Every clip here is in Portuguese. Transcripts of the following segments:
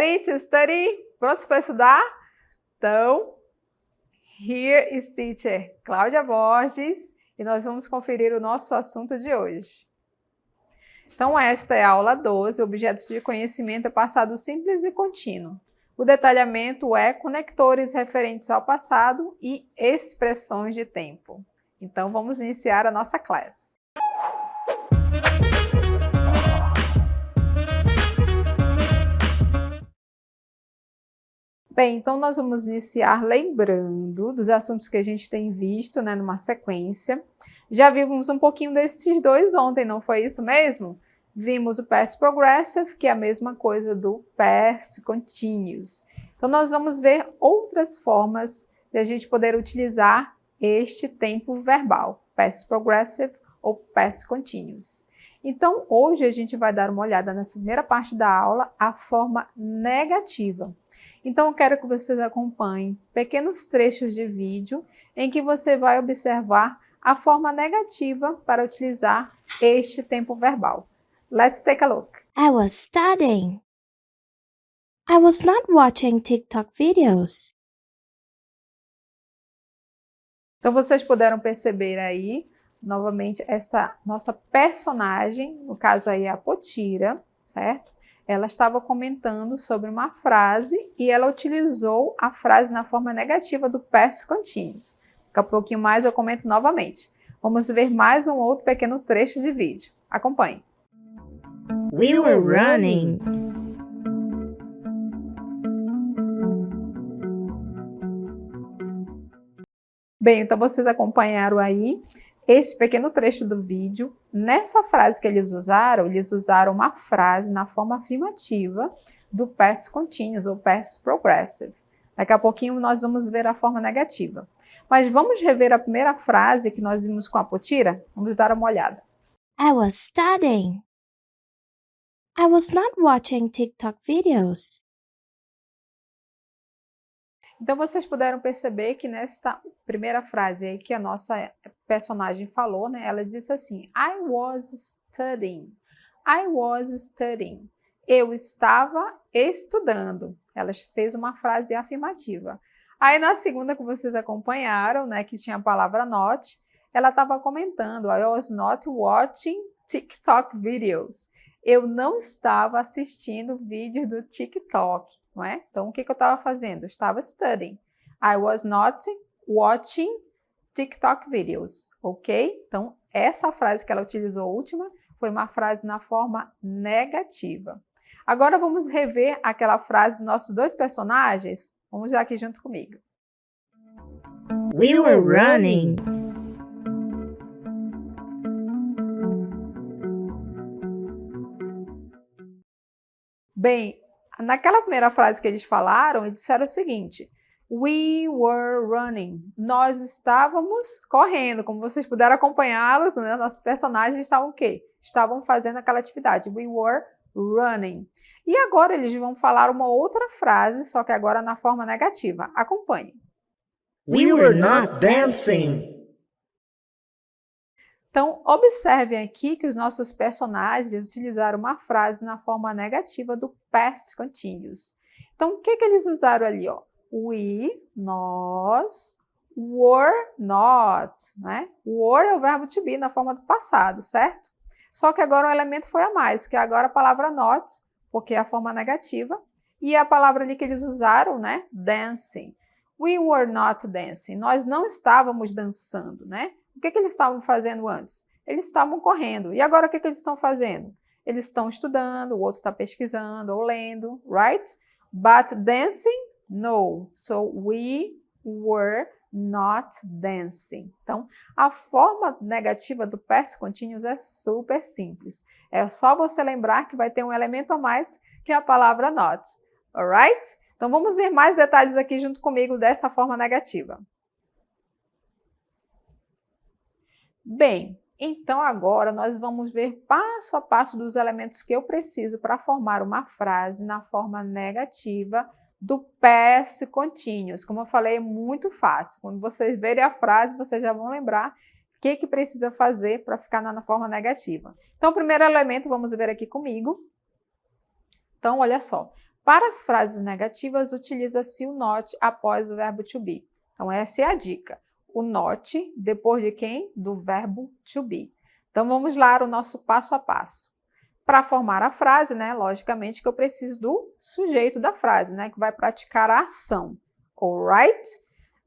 Ready to study? Prontos para estudar? Então, here is teacher Cláudia Borges e nós vamos conferir o nosso assunto de hoje. Então, esta é a aula 12, objeto de conhecimento é passado simples e contínuo. O detalhamento é conectores referentes ao passado e expressões de tempo. Então, vamos iniciar a nossa classe. Bem, então nós vamos iniciar lembrando dos assuntos que a gente tem visto, né, numa sequência. Já vimos um pouquinho desses dois ontem, não foi isso mesmo? Vimos o Past Progressive, que é a mesma coisa do Past Continuous. Então nós vamos ver outras formas de a gente poder utilizar este tempo verbal, Past Progressive ou Past Continuous. Então hoje a gente vai dar uma olhada nessa primeira parte da aula, a forma negativa. Então, eu quero que vocês acompanhem pequenos trechos de vídeo em que você vai observar a forma negativa para utilizar este tempo verbal. Let's take a look. I was studying. I was not watching TikTok videos. Então, vocês puderam perceber aí, novamente, esta nossa personagem, no caso aí a Potira, certo? Ela estava comentando sobre uma frase e ela utilizou a frase na forma negativa do past continuous. Daqui a pouquinho mais eu comento novamente. Vamos ver mais um outro pequeno trecho de vídeo. Acompanhe. We were running. Bem, então vocês acompanharam aí esse pequeno trecho do vídeo. Nessa frase que eles usaram uma frase na forma afirmativa do past continuous ou past progressive. Daqui a pouquinho nós vamos ver a forma negativa. Mas vamos rever a primeira frase que nós vimos com a Potira? Vamos dar uma olhada. I was studying. I was not watching TikTok videos. Então, vocês puderam perceber que nesta primeira frase aí que a nossa personagem falou, né? Ela disse assim, I was studying. I was studying. Eu estava estudando. Ela fez uma frase afirmativa. Aí, na segunda que vocês acompanharam, né? Que tinha a palavra not, ela estava comentando, I was not watching TikTok videos. Eu não estava assistindo vídeos do TikTok, não é? Então, o que eu estava fazendo? Eu estava studying. I was not watching TikTok videos, ok? Então, essa frase que ela utilizou última foi uma frase na forma negativa. Agora, vamos rever aquela frase dos nossos dois personagens? Vamos já aqui junto comigo. We were running. Bem, naquela primeira frase que eles falaram, eles disseram o seguinte, we were running, nós estávamos correndo, como vocês puderam acompanhá-los, né? Nossos personagens estavam o quê? Estavam fazendo aquela atividade, we were running. E agora eles vão falar uma outra frase, só que agora na forma negativa. Acompanhe. We were not dancing. Então, observem aqui que os nossos personagens utilizaram uma frase na forma negativa do past continuous. Então, o que eles usaram ali? Ó? We, nós, were not. Né? Were é o verbo to be na forma do passado, certo? Só que agora o elemento foi a mais, que é agora a palavra not, porque é a forma negativa, e a palavra ali que eles usaram, né? Dancing. We were not dancing. Nós não estávamos dançando, né? O que eles estavam fazendo antes? Eles estavam correndo. E agora o que eles estão fazendo? Eles estão estudando, o outro está pesquisando ou lendo, right? But dancing? No. So we were not dancing. Então, a forma negativa do past continuous é super simples. É só você lembrar que vai ter um elemento a mais, que é a palavra not. Alright? Então, vamos ver mais detalhes aqui junto comigo dessa forma negativa. Bem, então agora nós vamos ver passo a passo dos elementos que eu preciso para formar uma frase na forma negativa do past continuous. Como eu falei, é muito fácil. Quando vocês verem a frase, vocês já vão lembrar o que precisa fazer para ficar na forma negativa. Então, o primeiro elemento, vamos ver aqui comigo. Então, olha só. Para as frases negativas, utiliza-se o not após o verbo to be. Então, essa é a dica. O not depois de quem? Do verbo to be. Então, vamos lá o nosso passo a passo. Para formar a frase, né, logicamente que eu preciso do sujeito da frase, né, que vai praticar a ação. Alright?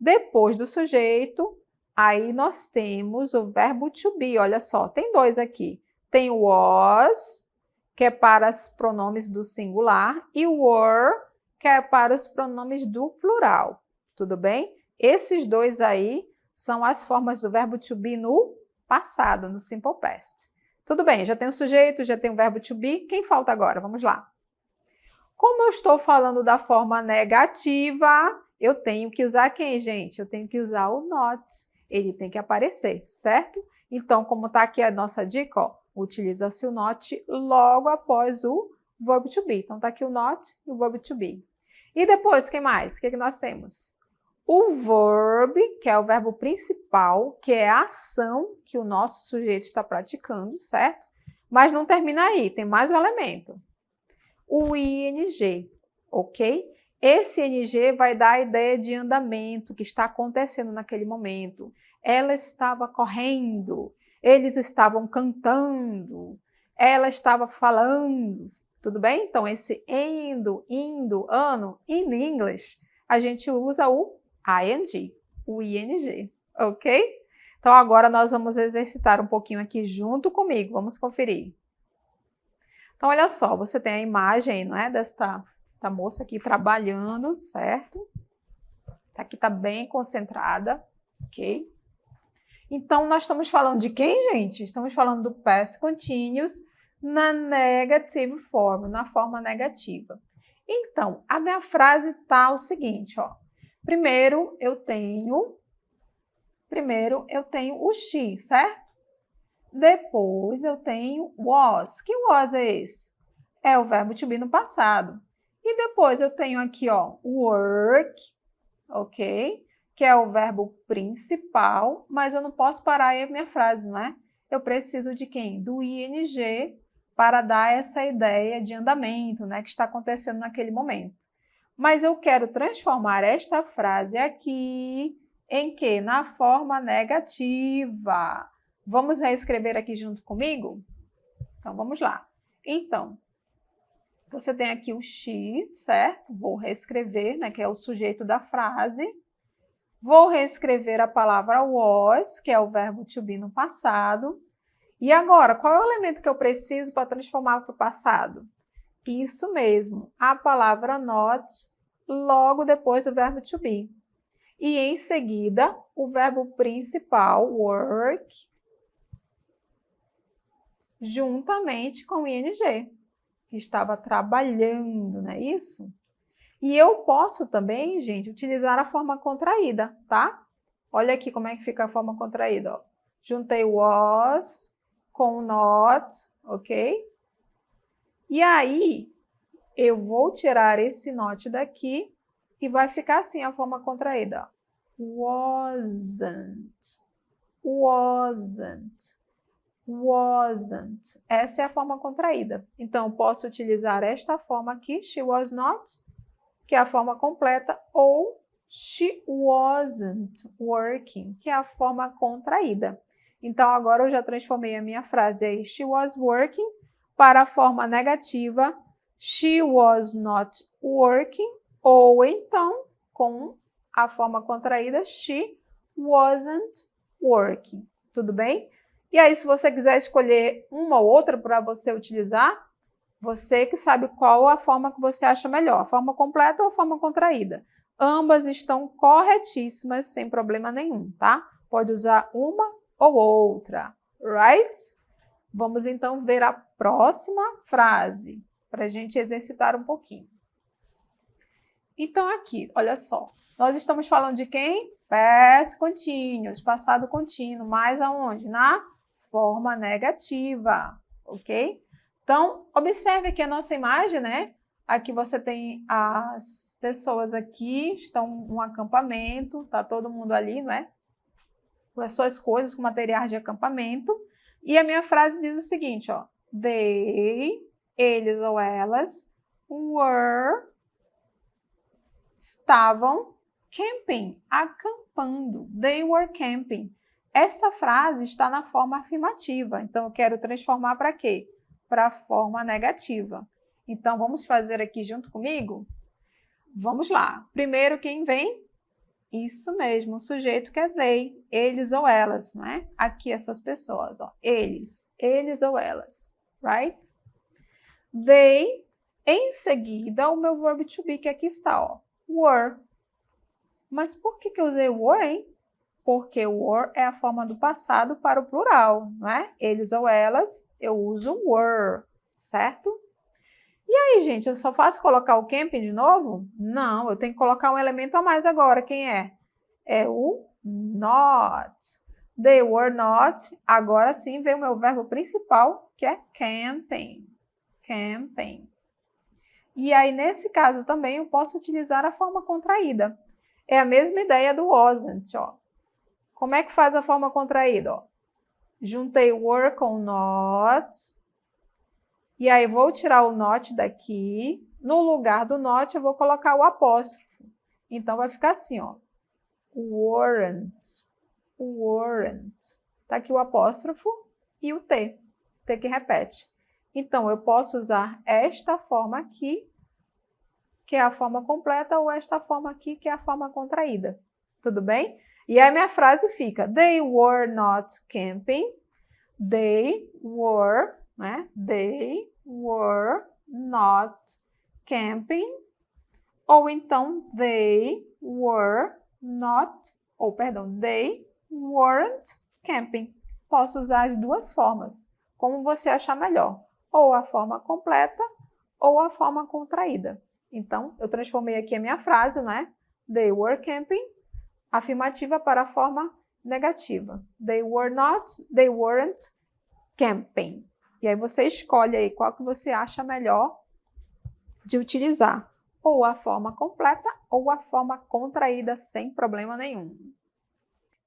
Depois do sujeito, aí nós temos o verbo to be. Olha só, tem dois aqui. Tem o was, que é para os pronomes do singular, e o were, que é para os pronomes do plural. Tudo bem? Esses dois aí são as formas do verbo to be no passado, no simple past. Tudo bem, já tem o sujeito, já tem o verbo to be. Quem falta agora? Vamos lá. Como eu estou falando da forma negativa, eu tenho que usar quem, gente? Eu tenho que usar o not. Ele tem que aparecer, certo? Então, como está aqui a nossa dica, ó, utiliza-se o not logo após o verbo to be. Então, está aqui o not e o verbo to be. E depois, quem mais? O que nós temos? O verb, que é o verbo principal, que é a ação que o nosso sujeito está praticando, certo? Mas não termina aí, tem mais um elemento. O ing, ok? Esse ing vai dar a ideia de andamento que está acontecendo naquele momento. Ela estava correndo, eles estavam cantando, ela estava falando, tudo bem? Então, esse indo, ano, in English, a gente usa o ing, o ing, ok? Então, agora nós vamos exercitar um pouquinho aqui junto comigo, vamos conferir. Então, olha só, você tem a imagem, não é, desta moça aqui trabalhando, certo? Aqui está bem concentrada, ok? Então, nós estamos falando de quem, gente? Estamos falando do past continuous na negative form, na forma negativa. Então, a minha frase está o seguinte, ó. Primeiro eu tenho o she, certo? Depois eu tenho was. Que was é esse? É o verbo to be no passado. E depois eu tenho aqui, ó, work, ok? Que é o verbo principal, mas eu não posso parar aí a minha frase, não é? Eu preciso de quem? Do ing para dar essa ideia de andamento, né, que está acontecendo naquele momento. Mas eu quero transformar esta frase aqui em quê? Na forma negativa. Vamos reescrever aqui junto comigo? Então, vamos lá. Então, você tem aqui o she, certo? Vou reescrever, né, que é o sujeito da frase. Vou reescrever a palavra was, que é o verbo to be no passado. E agora, qual é o elemento que eu preciso para transformar para o passado? Isso mesmo, a palavra not logo depois do verbo to be. E em seguida, o verbo principal, work, juntamente com o ing, que estava trabalhando, não é isso? E eu posso também, gente, utilizar a forma contraída, tá? Olha aqui como é que fica a forma contraída, ó. Juntei was com not, ok? E aí, eu vou tirar esse not daqui e vai ficar assim a forma contraída. Wasn't, wasn't, wasn't. Essa é a forma contraída. Então, eu posso utilizar esta forma aqui, she was not, que é a forma completa, ou she wasn't working, que é a forma contraída. Então, agora eu já transformei a minha frase aí, she was working, para a forma negativa, she was not working, ou então, com a forma contraída, she wasn't working. Tudo bem? E aí, se você quiser escolher uma ou outra para você utilizar, você que sabe qual a forma que você acha melhor, a forma completa ou a forma contraída. Ambas estão corretíssimas, sem problema nenhum, tá? Pode usar uma ou outra, right? Vamos então ver a próxima frase, para a gente exercitar um pouquinho. Então aqui, olha só, nós estamos falando de quem? Past continuous, passado contínuo, mas aonde? Na forma negativa, ok? Então, observe aqui a nossa imagem, né? Aqui você tem as pessoas aqui, estão num acampamento, tá todo mundo ali, não é? Com as suas coisas, com materiais de acampamento. E a minha frase diz o seguinte, ó. They, eles ou elas, were, estavam, camping, acampando. They were camping. Esta frase está na forma afirmativa, então eu quero transformar para quê? Para a forma negativa. Então, vamos fazer aqui junto comigo? Vamos lá. Primeiro, quem vem? Isso mesmo, o sujeito que é they, eles ou elas, né? Aqui essas pessoas, ó, eles ou elas, right? They, em seguida, o meu verbo to be que aqui está, ó, were. Mas por que eu usei were, hein? Porque were é a forma do passado para o plural, não é? Eles ou elas, eu uso were, certo? E aí, gente, eu só faço colocar o camping de novo? Não, eu tenho que colocar um elemento a mais agora. Quem é? É o not. They were not. Agora sim vem o meu verbo principal, que é camping. Camping. E aí, nesse caso também, eu posso utilizar a forma contraída. É a mesma ideia do wasn't, ó. Como é que faz a forma contraída? Ó? Juntei were com not. E aí, vou tirar o not daqui. No lugar do not, eu vou colocar o apóstrofo. Então, vai ficar assim, ó. Weren't. Weren't. Tá aqui o apóstrofo e o T. T que repete. Então, eu posso usar esta forma aqui, que é a forma completa, ou esta forma aqui, que é a forma contraída. Tudo bem? E aí, minha frase fica: They were not camping. They were... né? They were not camping. Ou então, they were not, ou perdão, they weren't camping. Posso usar as duas formas, como você achar melhor. Ou a forma completa, ou a forma contraída. Então, eu transformei aqui a minha frase, né? They were camping, afirmativa para a forma negativa. They were not, they weren't camping. E aí você escolhe aí qual que você acha melhor de utilizar. Ou a forma completa ou a forma contraída sem problema nenhum.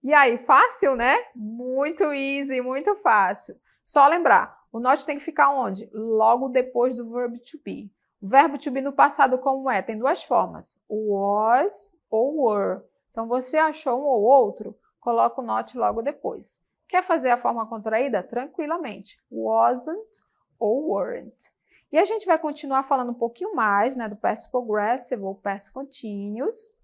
E aí, fácil, né? Muito easy, muito fácil. Só lembrar, o not tem que ficar onde? Logo depois do verbo to be. O verbo to be no passado como é? Tem duas formas, was ou were. Então, você achou um ou outro, coloca o not logo depois. Quer fazer a forma contraída? Tranquilamente. Wasn't ou weren't. E a gente vai continuar falando um pouquinho mais, né, do past progressive ou past continuous,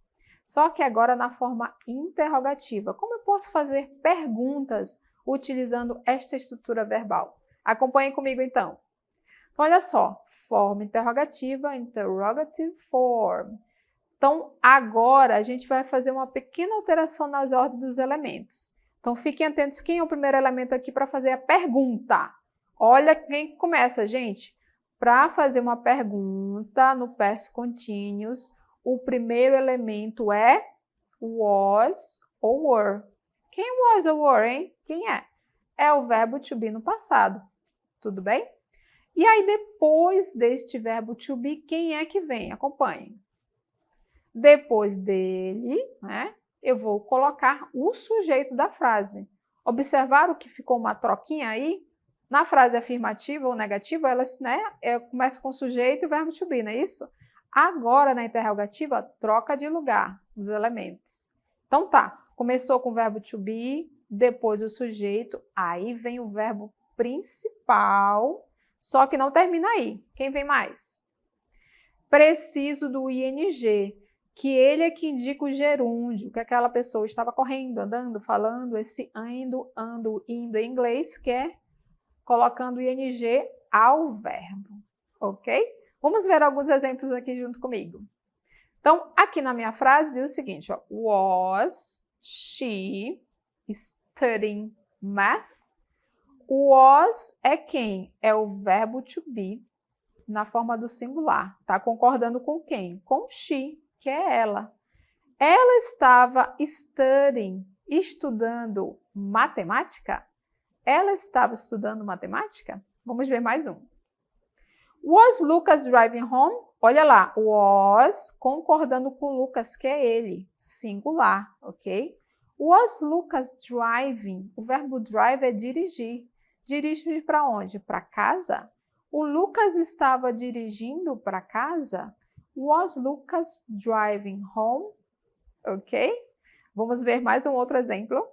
só que agora na forma interrogativa. Como eu posso fazer perguntas utilizando esta estrutura verbal? Acompanhem comigo então. Então, olha só, forma interrogativa, interrogative form. Então, agora a gente vai fazer uma pequena alteração nas ordens dos elementos. Então, fiquem atentos, quem é o primeiro elemento aqui para fazer a pergunta? Olha quem começa, gente. Para fazer uma pergunta no past continuous, o primeiro elemento é was ou were. Quem was ou were, hein? Quem é? É o verbo to be no passado. Tudo bem? E aí, depois deste verbo to be, quem é que vem? Acompanhem. Depois dele, né? Eu vou colocar o sujeito da frase. Observaram que ficou uma troquinha aí? Na frase afirmativa ou negativa, elas, né, começa com o sujeito e o verbo to be, não é isso? Agora, na interrogativa, troca de lugar os elementos. Então, tá. Começou com o verbo to be, depois o sujeito, aí vem o verbo principal, só que não termina aí. Quem vem mais? Preciso do ing, que ele é que indica o gerúndio, que aquela pessoa estava correndo, andando, falando, esse indo, ando, indo em inglês, que é colocando o ing ao verbo, ok? Vamos ver alguns exemplos aqui junto comigo. Então, aqui na minha frase, é o seguinte, ó, was she studying math? Was é quem? É o verbo to be na forma do singular. Tá concordando com quem? Com she, que é ela. Ela estava studying, estudando matemática? Ela estava estudando matemática? Vamos ver mais um. Was Lucas driving home? Olha lá, was concordando com Lucas, que é ele, singular, ok? Was Lucas driving? O verbo drive é dirigir. Dirigir para onde? Para casa? O Lucas estava dirigindo para casa? Was Lucas driving home? Ok? Vamos ver mais um outro exemplo.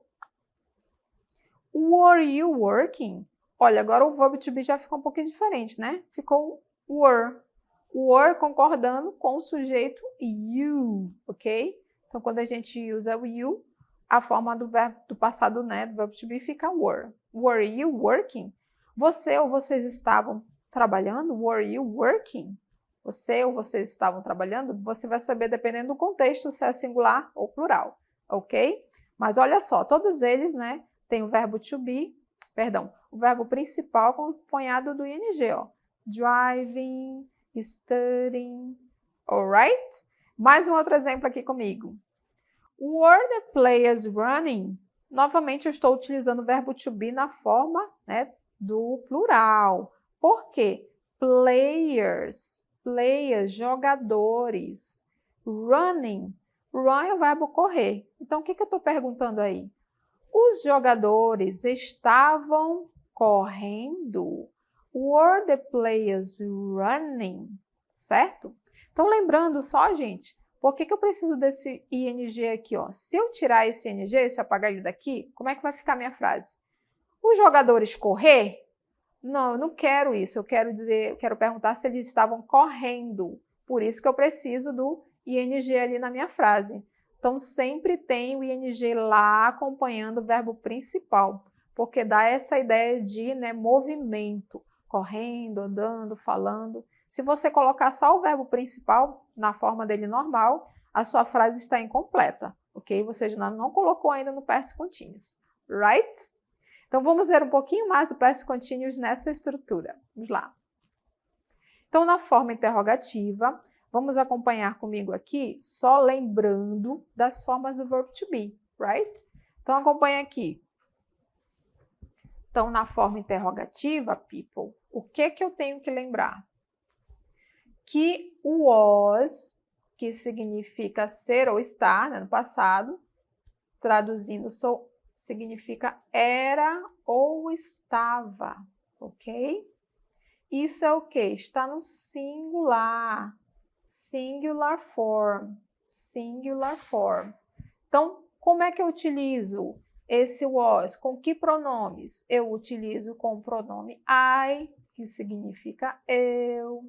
Were you working? Olha, agora o verbo to be já ficou um pouquinho diferente, né? Ficou were. Were concordando com o sujeito you, ok? Então, quando a gente usa o you, a forma do verbo do passado, né, do verbo to be fica were. Were you working? Você ou vocês estavam trabalhando? Were you working? Você ou vocês estavam trabalhando? Você vai saber, dependendo do contexto, se é singular ou plural, ok? Mas olha só, todos eles, né, tem o verbo to be, perdão, o verbo principal acompanhado do ing, ó. Driving, studying, alright? Mais um outro exemplo aqui comigo. Were the players running? Novamente, eu estou utilizando o verbo to be na forma, né, do plural. Por quê? Players, jogadores. Running, run é o verbo correr. Então, o que eu estou perguntando aí? Os jogadores estavam correndo? Were the players running? Certo? Então, lembrando só, gente, por que eu preciso desse ing aqui? Ó? Se eu tirar esse ing, se eu apagar ele daqui, como é que vai ficar a minha frase? Os jogadores correr? Não, eu não quero isso. Eu quero perguntar se eles estavam correndo. Por isso que eu preciso do ing ali na minha frase. Então, sempre tem o ing lá acompanhando o verbo principal, porque dá essa ideia de, né, movimento, correndo, andando, falando. Se você colocar só o verbo principal na forma dele normal, a sua frase está incompleta, ok? Você já não colocou ainda no past continuous, right? Então, vamos ver um pouquinho mais o past continuous nessa estrutura. Vamos lá. Então, na forma interrogativa, vamos acompanhar comigo aqui, só lembrando das formas do verbo to be, right? Então, acompanha aqui. Então, na forma interrogativa, people, o que eu tenho que lembrar? Que o was, que significa ser ou estar, né, no passado, traduzindo, significa era ou estava, ok? Isso é o quê? Está no singular. Singular form. Singular form. Então, como é que eu utilizo esse was? Com que pronomes? Eu utilizo com o pronome I, que significa eu.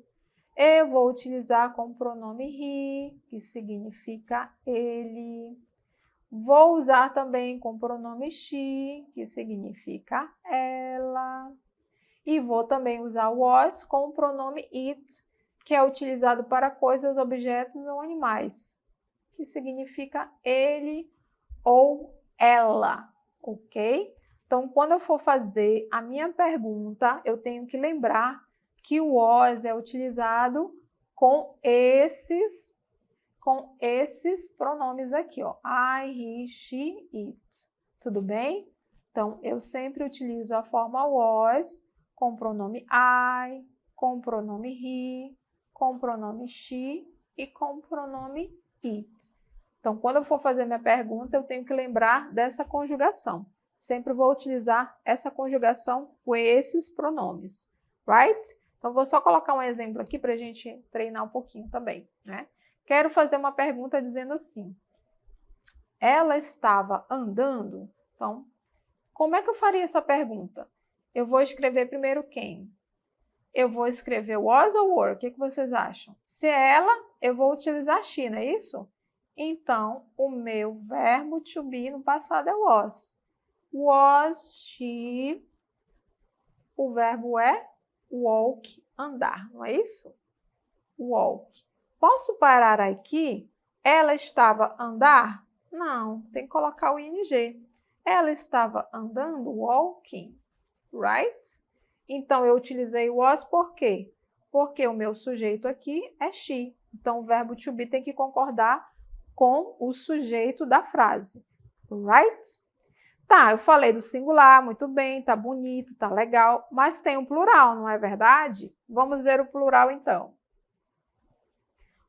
Eu vou utilizar com o pronome he, que significa ele. Vou usar também com o pronome she, que significa ela. E vou também usar o was com o pronome it, que é utilizado para coisas, objetos ou animais, que significa ele ou ela, ok? Então, quando eu for fazer a minha pergunta, eu tenho que lembrar que o was é utilizado com esses pronomes aqui, ó. I, he, she, it. Tudo bem? Então, eu sempre utilizo a forma was com o pronome I, com o pronome he, com o pronome she e com o pronome it. Então, quando eu for fazer minha pergunta, eu tenho que lembrar dessa conjugação. Sempre vou utilizar essa conjugação com esses pronomes, right? Então, vou só colocar um exemplo aqui para a gente treinar um pouquinho também, né? Quero fazer uma pergunta dizendo assim, ela estava andando? Então, como é que eu faria essa pergunta? Eu vou escrever primeiro quem? Eu vou escrever was ou were? O que vocês acham? Se é ela, eu vou utilizar she, não é isso? Então, o meu verbo to be no passado é was. Was she? O verbo é walk, andar, não é isso? Walk. Posso parar aqui? Ela estava a andar? Não, tem que colocar o ing. Ela estava andando, walking, right? Então, eu utilizei was por quê? Porque o meu sujeito aqui é she. Então, o verbo to be tem que concordar com o sujeito da frase, right? Tá, eu falei do singular, muito bem, tá bonito, tá legal, mas tem um plural, não é verdade? Vamos ver o plural então.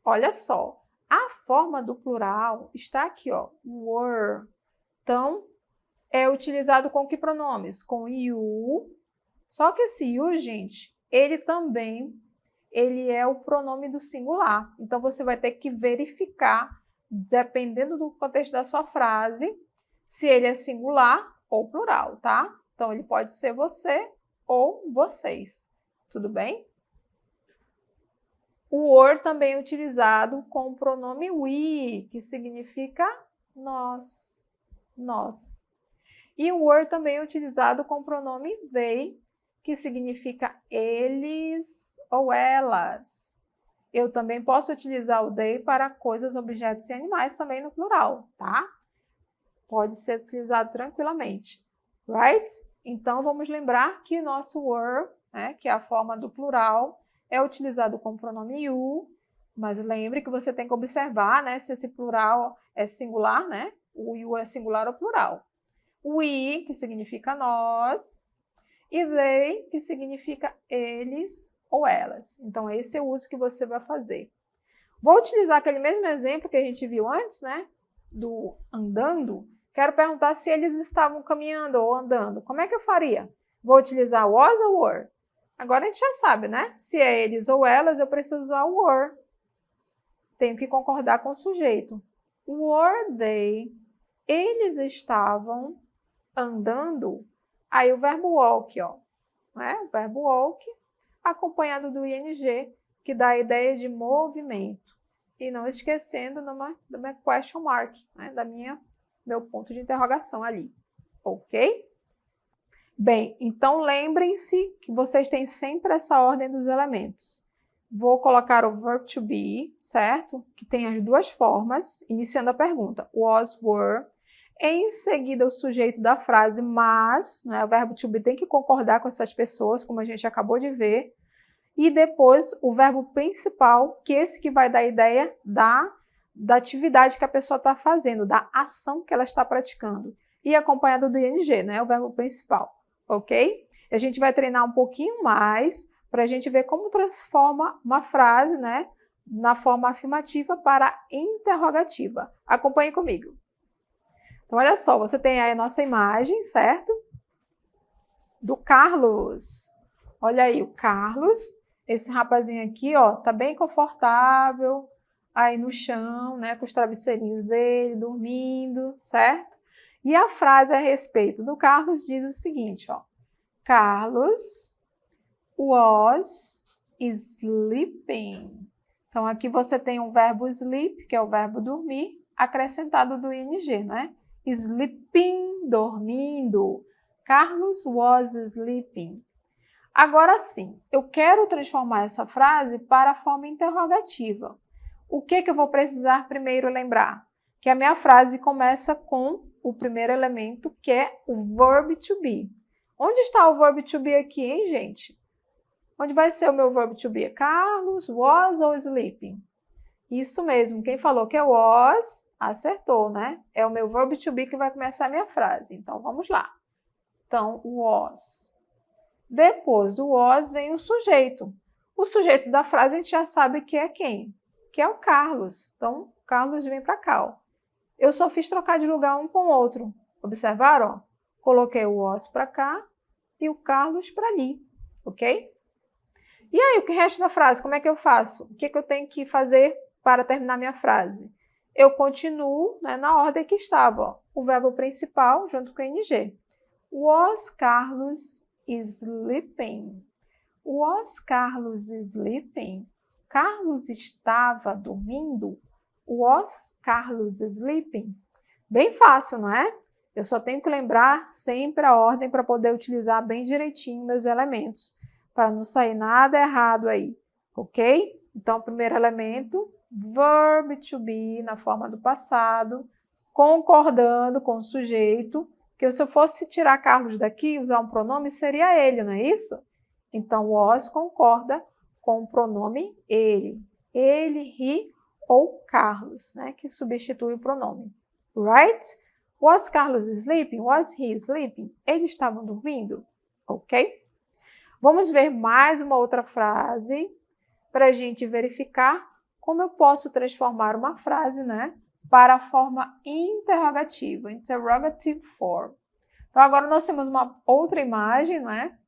Olha só, a forma do plural está aqui, ó, were. Então, é utilizado com que pronomes? Com you. Só que esse you, gente, ele também é o pronome do singular. Então, você vai ter que verificar, dependendo do contexto da sua frase, se ele é singular ou plural, tá? Então, ele pode ser você ou vocês. Tudo bem? O were também é utilizado com o pronome we, que significa nós. Nós. E o were também é utilizado com o pronome they, que significa eles ou elas. Eu também posso utilizar o they para coisas, objetos e animais também no plural, tá? Pode ser utilizado tranquilamente. Right? Então, vamos lembrar que o nosso were, né, que é a forma do plural, é utilizado com o pronome you, mas lembre que você tem que observar, né, se esse plural é singular, né? O you é singular ou plural. We, que significa nós, e they, que significa eles ou elas. Então, esse é o uso que você vai fazer. Vou utilizar aquele mesmo exemplo que a gente viu antes, né? Do andando. Quero perguntar se eles estavam caminhando ou andando. Como é que eu faria? Vou utilizar was ou were? Agora a gente já sabe, né? Se é eles ou elas, eu preciso usar o were. Tenho que concordar com o sujeito. Were they? Eles estavam andando. Aí o verbo walk, ó, né? O verbo walk, acompanhado do ing, que dá a ideia de movimento. E não esquecendo do meu question mark, né? Meu ponto de interrogação ali. Ok? Bem, então lembrem-se que vocês têm sempre essa ordem dos elementos. Vou colocar o verb to be, certo? Que tem as duas formas, iniciando a pergunta. Was, were. Em seguida, o sujeito da frase, mas, né, o verbo to be tem que concordar com essas pessoas, como a gente acabou de ver. E depois, o verbo principal, que é esse que vai dar a ideia da atividade que a pessoa está fazendo, da ação que ela está praticando. E acompanhado do ing, né, o verbo principal. Ok? A gente vai treinar um pouquinho mais para a gente ver como transforma uma frase, né, na forma afirmativa para interrogativa. Acompanhe comigo. Então, olha só, você tem aí a nossa imagem, certo? Do Carlos. Olha aí, o Carlos, esse rapazinho aqui, ó, tá bem confortável aí no chão, né, com os travesseirinhos dele, dormindo, certo? E a frase a respeito do Carlos diz o seguinte, ó. Carlos was sleeping. Então, aqui você tem o verbo sleep, que é o verbo dormir, acrescentado do ing, né? Sleeping, dormindo. Carlos was sleeping. Agora sim, eu quero transformar essa frase para a forma interrogativa. O que eu vou precisar primeiro lembrar? Que a minha frase começa com o primeiro elemento, que é o verb to be. Onde está o verb to be aqui, hein, gente? Onde vai ser o meu verb to be? Carlos was ou sleeping? Isso mesmo, quem falou que é was, acertou, né? É o meu verb to be que vai começar a minha frase. Então, vamos lá. Então, was. Depois do was vem o sujeito. O sujeito da frase a gente já sabe que é quem? Que é o Carlos. Então, o Carlos vem para cá, ó. Eu só fiz trocar de lugar um com o outro. Observaram? Coloquei o was para cá e o Carlos para ali, ok? E aí, o que resta da frase? Como é que eu faço? O que eu tenho que fazer para terminar minha frase? Eu continuo, né, na ordem que estava, ó. O verbo principal junto com o ing. Was Carlos sleeping? Was Carlos sleeping? Carlos estava dormindo? Was Carlos sleeping? Bem fácil, não é? Eu só tenho que lembrar sempre a ordem para poder utilizar bem direitinho meus elementos, para não sair nada errado aí, ok? Então, o primeiro elemento, verb to be, na forma do passado, concordando com o sujeito, que se eu fosse tirar Carlos daqui e usar um pronome, seria ele, não é isso? Então, was concorda com o pronome ele. Ele, he ou Carlos, né, que substitui o pronome. Right? Was Carlos sleeping? Was he sleeping? Eles estavam dormindo? Ok? Vamos ver mais uma outra frase para a gente verificar como eu posso transformar uma frase, né, para a forma interrogativa, interrogative form. Então, agora nós temos uma outra imagem, não é?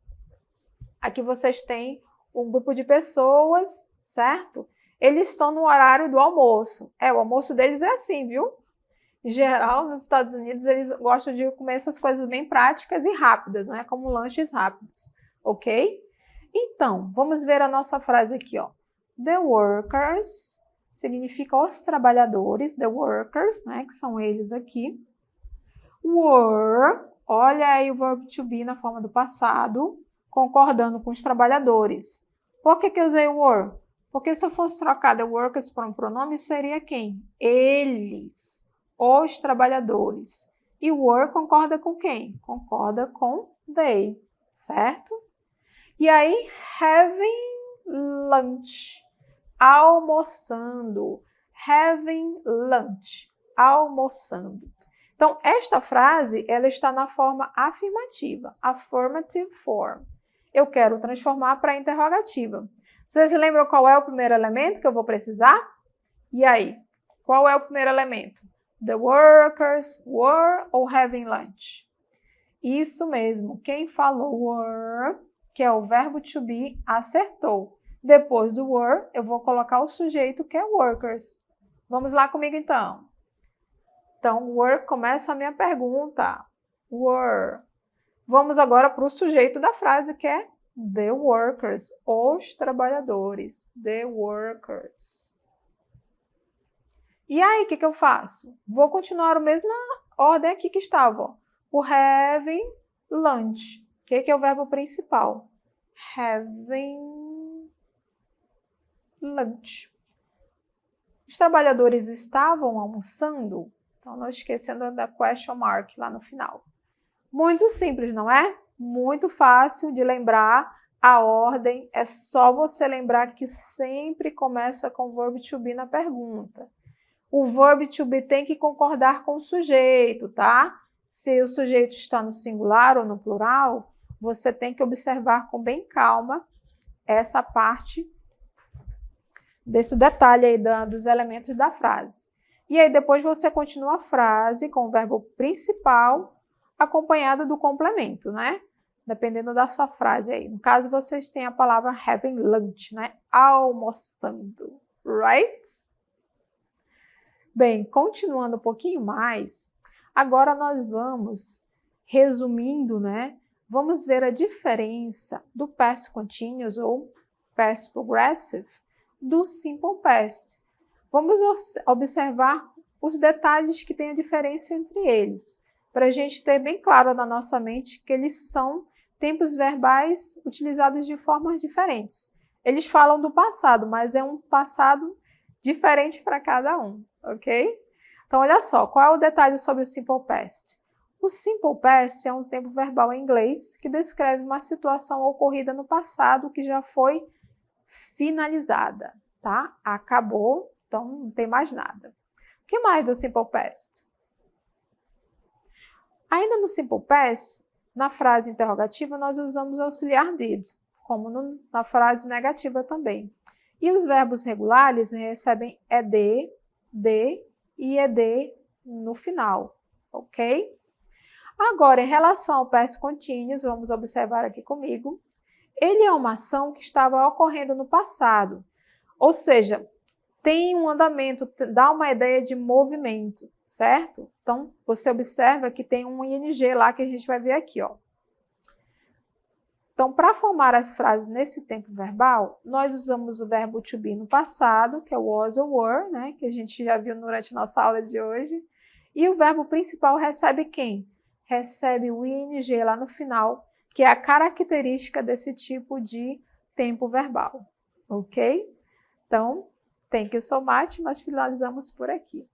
Aqui vocês têm um grupo de pessoas, certo? Eles estão no horário do almoço. O almoço deles é assim, viu? Em geral, nos Estados Unidos, eles gostam de comer essas coisas bem práticas e rápidas, né? Como lanches rápidos, ok? Então, vamos ver a nossa frase aqui, ó. The workers significa os trabalhadores, the workers, né? Que são eles aqui. Were, olha aí o verbo to be na forma do passado, concordando com os trabalhadores. Por que eu usei were? Porque se eu fosse trocar the workers por um pronome, seria quem? Eles, os trabalhadores. E were concorda com quem? Concorda com they, certo? E aí, having lunch, almoçando. Having lunch, almoçando. Então, esta frase, ela está na forma afirmativa, affirmative form. Eu quero transformar para interrogativa. Vocês se lembram qual é o primeiro elemento que eu vou precisar? E aí, qual é o primeiro elemento? The workers were ou having lunch? Isso mesmo, quem falou were, que é o verbo to be, acertou. Depois do were, eu vou colocar o sujeito, que é workers. Vamos lá comigo então. Então, were começa a minha pergunta. Were. Vamos agora para o sujeito da frase, que é the workers, os trabalhadores. The workers. E aí, o que eu faço? Vou continuar a mesma ordem aqui que estava. Ó. O having lunch, que é o verbo principal. Having lunch. Os trabalhadores estavam almoçando? Então, não esquecendo da question mark lá no final. Muito simples, não é? Muito fácil de lembrar a ordem. É só você lembrar que sempre começa com o verbo to be na pergunta. O verbo to be tem que concordar com o sujeito, tá? Se o sujeito está no singular ou no plural, você tem que observar com bem calma essa parte desse detalhe aí dos elementos da frase. E aí depois você continua a frase com o verbo principal acompanhado do complemento, né? Dependendo da sua frase aí. No caso, vocês têm a palavra having lunch, né? Almoçando, right? Bem, continuando um pouquinho mais, agora nós vamos, resumindo, né? Vamos ver a diferença do past continuous ou past progressive do simple past. Vamos observar os detalhes que tem a diferença entre eles, para a gente ter bem claro na nossa mente que eles são tempos verbais utilizados de formas diferentes. Eles falam do passado, mas é um passado diferente para cada um, ok? Então, olha só, qual é o detalhe sobre o simple past? O simple past é um tempo verbal em inglês que descreve uma situação ocorrida no passado que já foi finalizada, tá? Acabou. Então, não tem mais nada. O que mais do Simple Past? Ainda no Simple Past, na frase interrogativa, nós usamos o auxiliar did, como na frase negativa também. E os verbos regulares recebem ed, de e ed no final, ok? Agora, em relação ao Past Continuous, vamos observar aqui comigo. Ele é uma ação que estava ocorrendo no passado, ou seja, tem um andamento, dá uma ideia de movimento, certo? Então, você observa que tem um ing lá que a gente vai ver aqui, ó. Então, para formar as frases nesse tempo verbal, nós usamos o verbo to be no passado, que é o was ou were, né? Que a gente já viu durante a nossa aula de hoje. E o verbo principal recebe quem? Recebe o ing lá no final, que é a característica desse tipo de tempo verbal, ok? Então, thank you so much. Nós finalizamos por aqui.